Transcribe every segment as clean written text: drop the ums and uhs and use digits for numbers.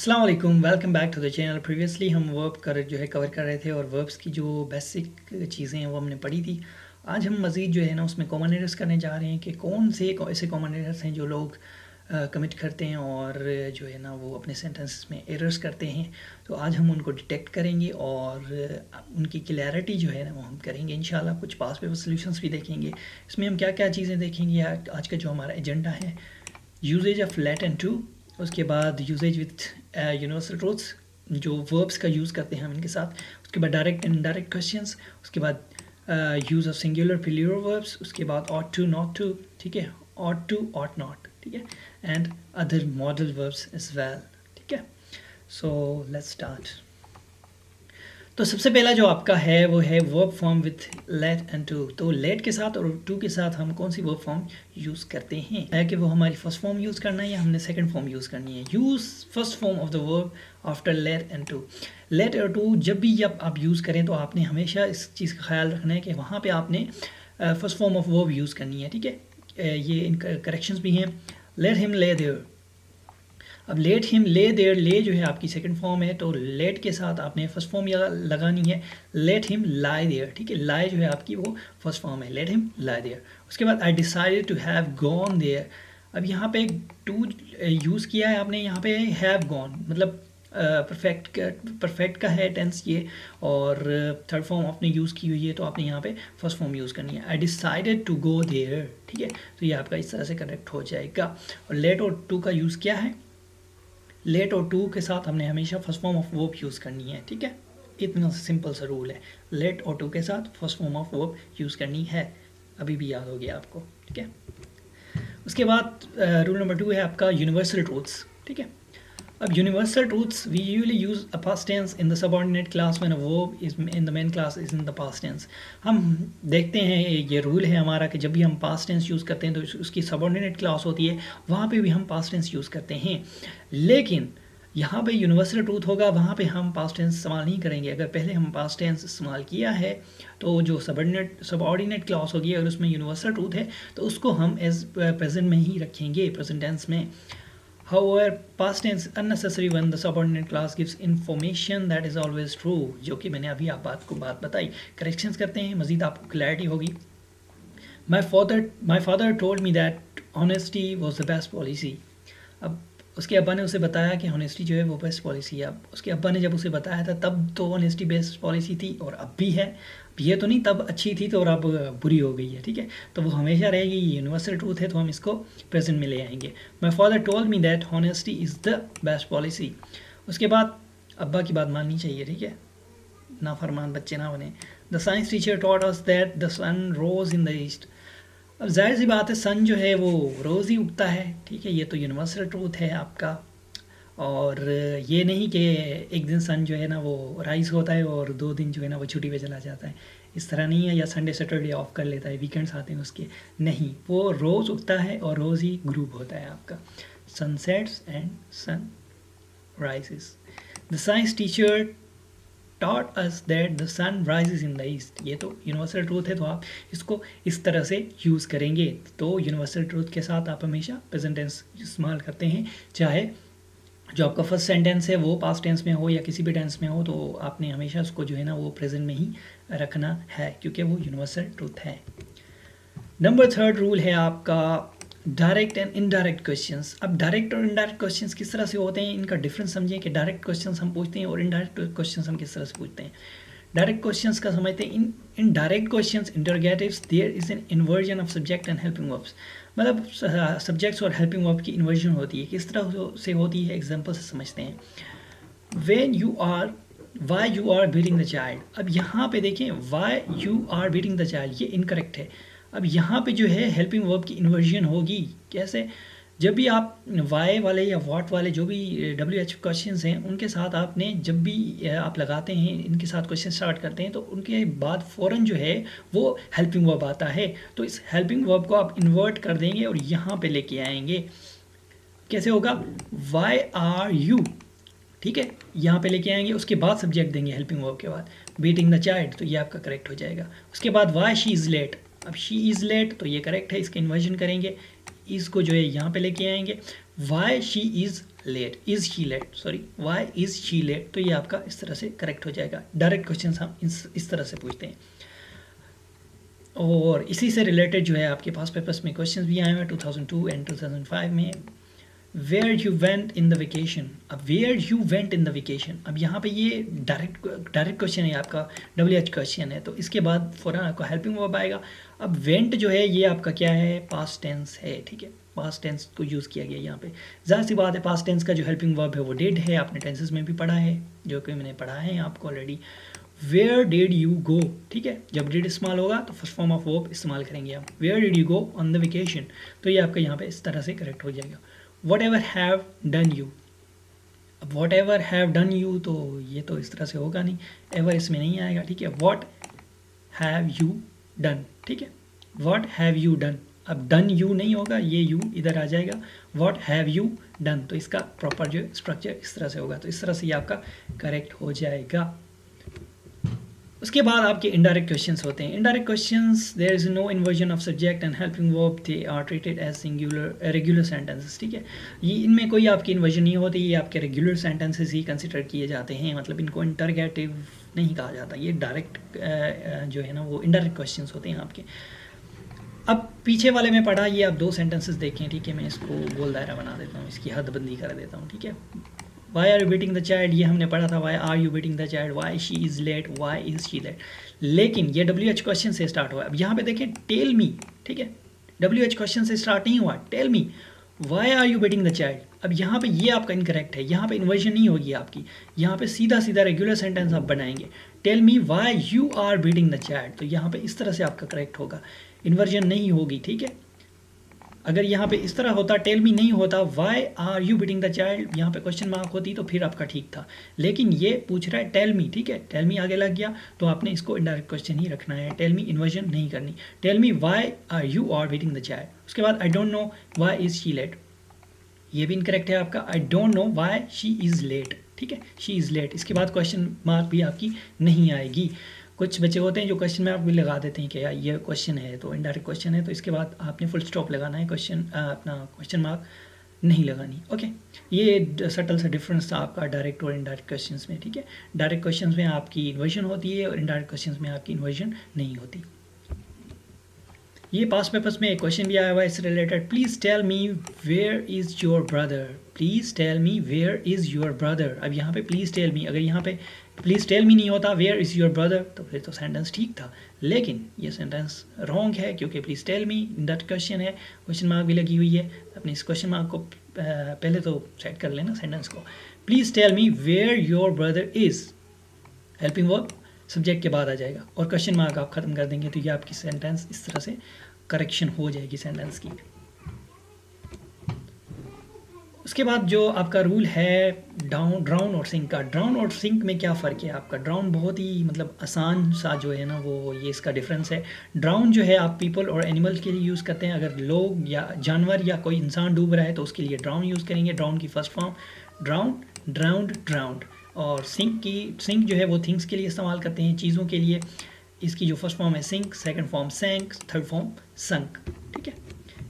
अस्सलाम वालेकुम, welcome back to the channel. Previously हम वर्ब कवर कर रहे थे और वर्ब्स की जो बेसिक चीज़ें हैं वो हमने पढ़ी थी। आज हम मज़ीद जो है ना उसमें कॉमन एरर्स करने जा रहे हैं कि कौन से ऐसे कॉमन एरर्स हैं जो लोग कमिट करते हैं और जो है ना वो अपने सेंटेंसेस में एरर्स करते हैं। तो आज हम उनको डिटेक्ट करेंगे और उनकी क्लैरिटी जो है ना वो हम करेंगे इंशाल्लाह। कुछ पास पेपर सोल्यूशंस भी देखेंगे। इसमें हम क्या क्या चीज़ें देखेंगे, आज का जो हमारा एजेंडा है, usages of let and to, उसके बाद यूजेज विथ यूनिवर्सल ट्रूथ्स, जो वर्ब्स का यूज़ करते हैं हम इनके साथ, उसके बाद डायरेक्ट एंड इनडायरेक्ट क्वेश्चंस, उसके बाद use of singular plural verbs, उसके बाद ऑट टू नॉट टू, ठीक है, ऑट टू ऑट नॉट, ठीक है, and other modal verbs as well, ठीक है। So let's start. तो सबसे पहला जो आपका है वो है verb form with let and to. तो लेट के साथ और टू के साथ हम कौन सी वर्ब फॉर्म यूज़ करते हैं, है कि वो हमारी फर्स्ट फॉर्म यूज़ करना है या हमने सेकंड फॉर्म यूज़ करनी है। Use first form of the verb after let and to. Let और टू जब भी आप यूज़ करें तो आपने हमेशा इस चीज़ का ख्याल रखना है कि वहाँ पर आपने first form of verb use करनी है, ठीक है। ये इनका करेक्शंस भी हैं। लेट हिम ले देयर, अब लेट हिम ले देयर, ले जो है आपकी सेकंड फॉर्म है, तो लेट के साथ आपने फर्स्ट फॉर्म लगानी है। लेट हिम लाई देयर, ठीक है, लाई जो है आपकी वो फर्स्ट फॉर्म है, लेट हिम लाई देयर। उसके बाद I decided to have gone there. अब यहाँ पे टू यूज़ किया है आपने, यहाँ पे हैव गॉन मतलब परफेक्ट का है टेंस ये, और थर्ड फॉर्म आपने यूज़ की हुई है, तो आपने यहाँ पे फर्स्ट फॉर्म यूज़ करनी है। I decided to go there, ठीक है, तो ये आपका इस तरह से करेक्ट हो जाएगा। और लेट और टू का यूज़ क्या है, लेट और टू के साथ हमने हमेशा first form of verb use करनी है, ठीक है। इतना सिंपल सा रूल है, लेट और टू के साथ first form of verb use करनी है। अभी भी याद हो गया आपको, ठीक है। उसके बाद रूल नंबर 2 है आपका यूनिवर्सल ट्रूथ्स, ठीक है। अब universal truths, we usually use a past tense in the subordinate clause when a verb is in the main clause is in the past tense. हम देखते हैं ये रूल है हमारा कि जब भी हम पास्ट टेंस यूज़ करते हैं तो उसकी सबऑर्डिनेट क्लास होती है, वहाँ पे भी हम पास्ट टेंस यूज़ करते हैं। लेकिन यहाँ पे यूनिवर्सल ट्रूथ होगा, वहाँ पे हम पास्ट टेंस इस्तेमाल नहीं करेंगे। अगर पहले हम पास्ट टेंस इस्तेमाल किया है तो जो सबऑर्डिनेट क्लास होगी, अगर उसमें यूनिवर्सल ट्रूथ है तो उसको हम एज प्रेजेंट में ही रखेंगे, प्रेजेंट टेंस में। However, past tense unnecessary when the subordinate class gives information that is always true, जो कि मैंने अभी आप बात बताई। करेक्शंस करते हैं, मज़ीद आपको क्लैरिटी होगी। My father told me that honesty was the best policy. अब उसके अब्बा ने उसे बताया कि ऑनेस्टी जो है वो बेस्ट पॉलिसी है। अब उसके अब्बा ने जब उसे बताया था तब तो ऑनेस्टी बेस्ट पॉलिसी थी और अब भी है। ये तो नहीं तब अच्छी थी तो और अब बुरी हो गई है, ठीक है, तो वो हमेशा रहेगी, ये यूनिवर्सल ट्रूथ है, तो हम इसको प्रेजेंट में ले आएंगे। My father told me that honesty is the best policy. उसके बाद अब्बा की बात माननी चाहिए, ठीक है, नाफरमान बच्चे ना बने। The science teacher taught us that the sun rose in the east. अब जाहिर सी बात है, सन जो है वो रोज़ ही उगता है, ठीक है, ये तो यूनिवर्सल ट्रूथ है आपका। और ये नहीं कि एक दिन सन जो है ना वो राइज होता है और 2 दिन जो है ना वो छुट्टी पे चला जाता है, इस तरह नहीं है, या संडे सैटरडे ऑफ कर लेता है, वीकेंड्स आते हैं उसके, नहीं, वो रोज़ उगता है और रोज़ ही ग्रुप होता है आपका। Sunsets and sun rises. The science teacher taught us that the sun rises in the east। ये तो यूनिवर्सल ट्रूथ है, तो आप इसको इस तरह से यूज़ करेंगे। तो यूनिवर्सल ट्रूथ के साथ आप हमेशा प्रेजेंट टेंस इस्तेमाल करते हैं, चाहे जो आपका फर्स्ट सेंटेंस है वो पास्ट टेंस में हो या किसी भी टेंस में हो, तो आपने हमेशा उसको जो है ना वो प्रेजेंट में ही रखना है, क्योंकि वो यूनिवर्सल ट्रूथ है। नंबर 3 रूल है आपका डायरेक्ट एंड इनडायरेक्ट क्वेश्चंस। अब डायरेक्ट और इनडायरेक्ट क्वेश्चंस किस तरह से होते हैं, इनका डिफरेंस समझिए कि डायरेक्ट क्वेश्चंस हम पूछते हैं और इनडायरेक्ट क्वेश्चंस हम किस तरह से पूछते हैं। डायरेक्ट क्वेश्चंस का समझते हैं, in direct questions interrogatives there is an inversion of subject and helping verbs. मतलब सब्जेक्ट्स और हेल्पिंग वर्ब की इन्वर्जन होती है, किस तरह से होती है, एग्जाम्पल से समझते हैं। When you are, why you are beating the child. अब यहाँ पे देखें, why you are beating the child, ये इनकरेक्ट है। अब यहाँ पे जो है हेल्पिंग वर्ब की इन्वर्जन होगी, कैसे, जब भी आप वाई वाले या व्हाट वाले जो भी WH क्वेश्चंस हैं उनके साथ आपने जब भी आप लगाते हैं, इनके साथ क्वेश्चन स्टार्ट करते हैं, तो उनके बाद फ़ौरन जो है वो हेल्पिंग वर्ब आता है। तो इस हेल्पिंग वर्ब को आप इन्वर्ट कर देंगे और यहाँ पे लेके आएंगे। कैसे होगा, वाई आर यू, ठीक है, यहाँ पे लेके आएंगे, उसके बाद सब्जेक्ट देंगे हेल्पिंग वर्ब के बाद, बीटिंग द चाइल्ड, तो ये आपका करेक्ट हो जाएगा। उसके बाद वाई शी इज़ लेट, अब शी इज़ लेट तो ये करेक्ट है, इसका इन्वर्जन करेंगे, इसको जो है यहाँ पे लेके आएंगे, why she is late, is she late, sorry why is she late, तो ये आपका इस तरह से करेक्ट हो जाएगा। डायरेक्ट क्वेश्चन हम इस तरह से पूछते हैं। और इसी से रिलेटेड जो है आपके पास पेपर्स में क्वेश्चंस भी आए हुए 2002 एंड 2005 में। Where you went in the vacation, अब where you went in the vacation, अब यहाँ पे ये डायरेक्ट क्वेश्चन है आपका, WH क्वेश्चन है, तो इसके बाद फ़ौरन आपका हेल्पिंग वर्ब आएगा। अब वेंट जो है ये आपका क्या है, पास्ट टेंस है, ठीक है, पास्ट टेंस को यूज़ किया गया यहाँ पे। ज़ाहिर सी बात है पास्ट टेंस का जो हेल्पिंग वर्ब है वो डिड है, आपने टेंसेस में भी पढ़ा है, जो कि मैंने पढ़ा है आपको already. Where did you go, ठीक है, जब डिड इस्तेमाल होगा तो फर्स्ट फॉर्म ऑफ वर्ब इस्तेमाल करेंगे आप। Where did you go on the vacation, तो ये आपका यहाँ पे इस तरह से करेक्ट हो जाएगा। Whatever have done you, अब whatever have done you तो ये तो इस तरह से होगा नहीं, एवर इसमें नहीं आएगा, ठीक है। वट हैव यू डन, ठीक है, वट हैव यू डन, अब डन यू नहीं होगा, ये यू इधर आ जाएगा, वट हैव यू डन, तो इसका प्रॉपर जो स्ट्रक्चर इस तरह से होगा, तो इस तरह से ये आपका करेक्ट हो जाएगा। उसके बाद आपके इनडायरेक्ट क्वेश्चंस होते हैं। Indirect questions, there is no inversion of subject and helping verb, they are treated as singular regular sentences, ठीक है, ये इनमें कोई आपकी इन्वर्जन नहीं होती, ये आपके रेगुलर सेंटेंसेस ही कंसिडर किए जाते हैं, मतलब इनको इंटरगेटिव नहीं कहा जाता, ये डायरेक्ट जो है ना वो इनडायरेक्ट क्वेश्चंस होते हैं आपके। अब पीछे वाले में पढ़ा, ये आप 2 सेंटेंसेस देखें, ठीक है, मैं इसको गोल दायरा बना देता हूँ, इसकी हदबंदी कर देता हूँ, ठीक है। Why are you beating the child, ये हमने पढ़ा था, why are you beating the child, why she is late, why is she late, लेकिन ये WH क्वेश्चन से स्टार्ट हुआ। अब यहाँ पे देखें टेल मी, ठीक है, WH क्वेश्चन से स्टार्ट नहीं हुआ, tell me why are you beating the child. अब यहाँ पे ये आपका इनकरेक्ट है, यहाँ पे इन्वर्जन नहीं होगी आपकी, यहाँ पे सीधा सीधा रेगुलर सेंटेंस आप बनाएंगे, tell me why you are beating the child, तो यहाँ पे इस तरह से आपका करेक्ट होगा, इन्वर्जन नहीं होगी, ठीक है। अगर यहाँ पे इस तरह होता, टेल मी नहीं होता, why are you beating the child, यहाँ पे क्वेश्चन मार्क होती तो फिर आपका ठीक था, लेकिन ये पूछ रहा है टेल मी, ठीक है, टेल मी आगे लग गया तो आपने इसको इनडायरेक्ट क्वेश्चन ही रखना है, टेल मी इन्वर्जन नहीं करनी, tell me why are you are beating the child. उसके बाद I don't know why is she late, ये भी इनकरेक्ट है आपका, I don't know why she is late, ठीक है, शी इज़ लेट, इसके बाद क्वेश्चन मार्क भी आपकी नहीं आएगी। कुछ बच्चे होते हैं जो क्वेश्चन मार्क भी लगा देते हैं कि यार ये क्वेश्चन है तो इनडायरेक्ट क्वेश्चन है, तो इसके बाद आपने फुल स्टॉप लगाना है, क्वेश्चन अपना क्वेश्चन मार्क नहीं लगानी, ओके। ये सटल सा डिफरेंस था आपका डायरेक्ट और इनडायरेक्ट क्वेश्चंस में, ठीक है। डायरेक्ट क्वेश्चंस में आपकी इन्वर्जन होती है और इनडायरेक्ट क्वेश्चंस में आपकी इन्वर्जन नहीं होती। ये पास पेपर्स में एक क्वेश्चन भी आया हुआ है इससे related, please tell me where is your brother, please tell me where is your brother. अब यहाँ पे प्लीज़ टेल मी, अगर यहाँ पे प्लीज़ टेल मी नहीं होता, वेयर इज़ योर ब्रदर, तो फिर तो सेंटेंस ठीक था, लेकिन ये सेंटेंस रॉन्ग है, क्योंकि please tell me that question है, क्वेश्चन मार्क भी लगी हुई है। अपने इस क्वेश्चन मार्क को पहले तो सेट कर लेना सेंटेंस को, please tell me where your brother is, helping verb subject के बाद आ जाएगा और क्वेश्चन मार्क आप ख़त्म कर देंगे, तो ये आपकी सेंटेंस इस तरह से करेक्शन हो जाएगी सेंटेंस की। उसके बाद जो आपका रूल है ड्राउन और सिंक का, ड्राउन और सिंक में क्या फ़र्क है आपका। ड्राउन बहुत ही मतलब आसान सा जो है ना वो ये इसका डिफरेंस है। ड्राउन जो है आप पीपल और एनिमल्स के लिए यूज़ करते हैं, अगर लोग या जानवर या कोई इंसान डूब रहा है तो उसके लिए ड्राउन यूज़ करेंगे। ड्राउन की first form drown, drowned, drowned. और सिंक जो है वो थिंग्स के लिए इस्तेमाल करते हैं, चीज़ों के लिए। इसकी जो फर्स्ट फॉर्म है sink, second form sank, third form sunk, ठीक है।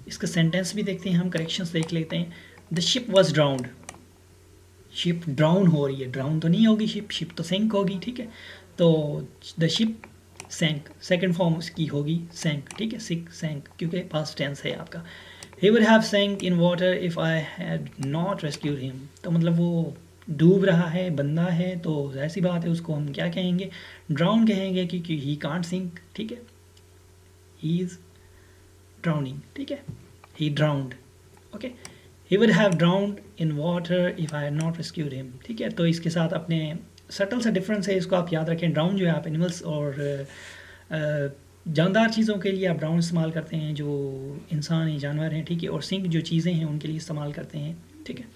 इसका सेंटेंस भी देखते हैं हम, करेक्शंस देख लेते हैं। The ship was drowned, ship drown हो रही है, ड्राउन तो नहीं होगी शिप, शिप तो सैंक होगी, ठीक है। तो द शिप सैंक, सेकंड फॉर्म उसकी होगी सैंक, ठीक है, सिक सैंक, क्योंकि पास्ट टेंस है आपका। He would have sank in water if I had not rescued him, तो मतलब वो डूब रहा है, बंदा है, तो ऐसी बात है उसको हम क्या कहेंगे, ड्राउन कहेंगे, क्योंकि ही कांट सिंक, ठीक है, ही इज़ ड्राउनिंग, ठीक है, he drowned, okay. He would have drowned in water if I had not rescued him, ठीक है। तो इसके साथ अपने सटल सा डिफरेंस है, इसको आप याद रखें। ड्राउन जो है आप एनिमल्स और जानदार चीज़ों के लिए आप ड्राउन इस्तेमाल करते हैं, जो इंसान हैं, जानवर हैं, ठीक है। और सिंक जो चीज़ें हैं उनके लिए इस्तेमाल करते हैं, ठीक है।